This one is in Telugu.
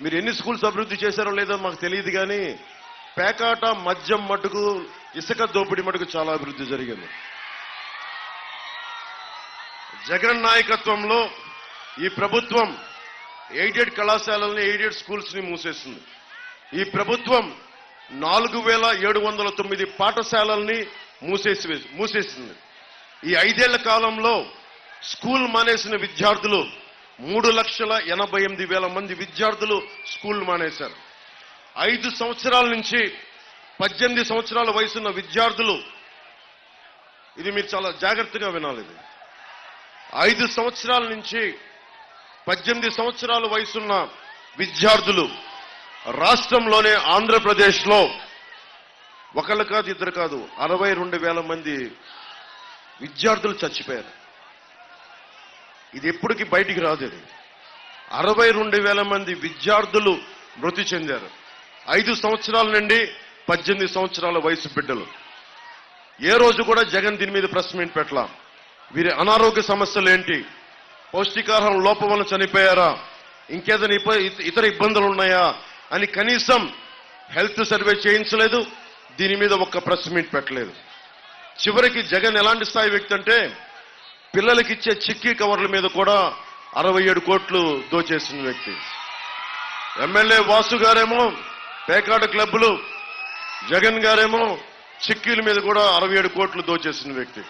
మీరు ఎన్ని స్కూల్స్ అభివృద్ధి చేశారో లేదో మాకు తెలియదు, కానీ పేకాట మద్యం మటుకు ఇసుక దోపిడీ మటుకు చాలా అభివృద్ధి జరిగింది. జగన్ నాయకత్వంలో ఈ ప్రభుత్వం ఎయిడెడ్ కళాశాలల్ని, ఎయిడెడ్ స్కూల్స్ ని మూసేసింది. ఈ ప్రభుత్వం 4709 పాఠశాలల్ని మూసేసింది. ఈ 5 ఏళ్ల కాలంలో స్కూల్ మానేసిన విద్యార్థులు 3,88,000 మంది విద్యార్థులు స్కూల్ మానేశారు. 5 సంవత్సరాల నుంచి 18 సంవత్సరాల వయసున్న విద్యార్థులు, ఇది మీరు చాలా జాగ్రత్తగా వినాలి, 5 సంవత్సరాల నుంచి 18 సంవత్సరాల వయసున్న విద్యార్థులు రాష్ట్రంలోనే ఆంధ్రప్రదేశ్లో ఒకళ్ళు కాదు, ఇద్దరు కాదు, 62,000 మంది విద్యార్థులు చచ్చిపోయారు. ఇది ఎప్పటికీ బయటికి రాదు. ఇది 62,000 మంది విద్యార్థులు మృతి చెందారు. 5 సంవత్సరాల నుండి 18 సంవత్సరాల వయసు బిడ్డలు. ఏ రోజు కూడా జగన్ దీని మీద ప్రెస్ మీట్ పెట్టలా. వీరి అనారోగ్య సమస్యలు ఏంటి, పౌష్టికాహారం లోపం వల్ల చనిపోయారా, ఇంకేదైనా ఇతర ఇబ్బందులు ఉన్నాయా అని కనీసం హెల్త్ సర్వే చేయించలేదు. దీని మీద ఒక్క ప్రెస్ మీట్ పెట్టలేదు. చివరికి జగన్ ఎలాంటి స్థాయి వ్యక్తి అంటే పిల్లలకి ఇచ్చే చిక్కీ కవర్ల మీద కూడా 67 కోట్లు దోచేసిన వ్యక్తి. ఎమ్మెల్యే వాసు గారేమో పేకాట క్లబ్లు, జగన్ గారేమో చిక్కీల మీద కూడా 67 కోట్లు దోచేసిన వ్యక్తి.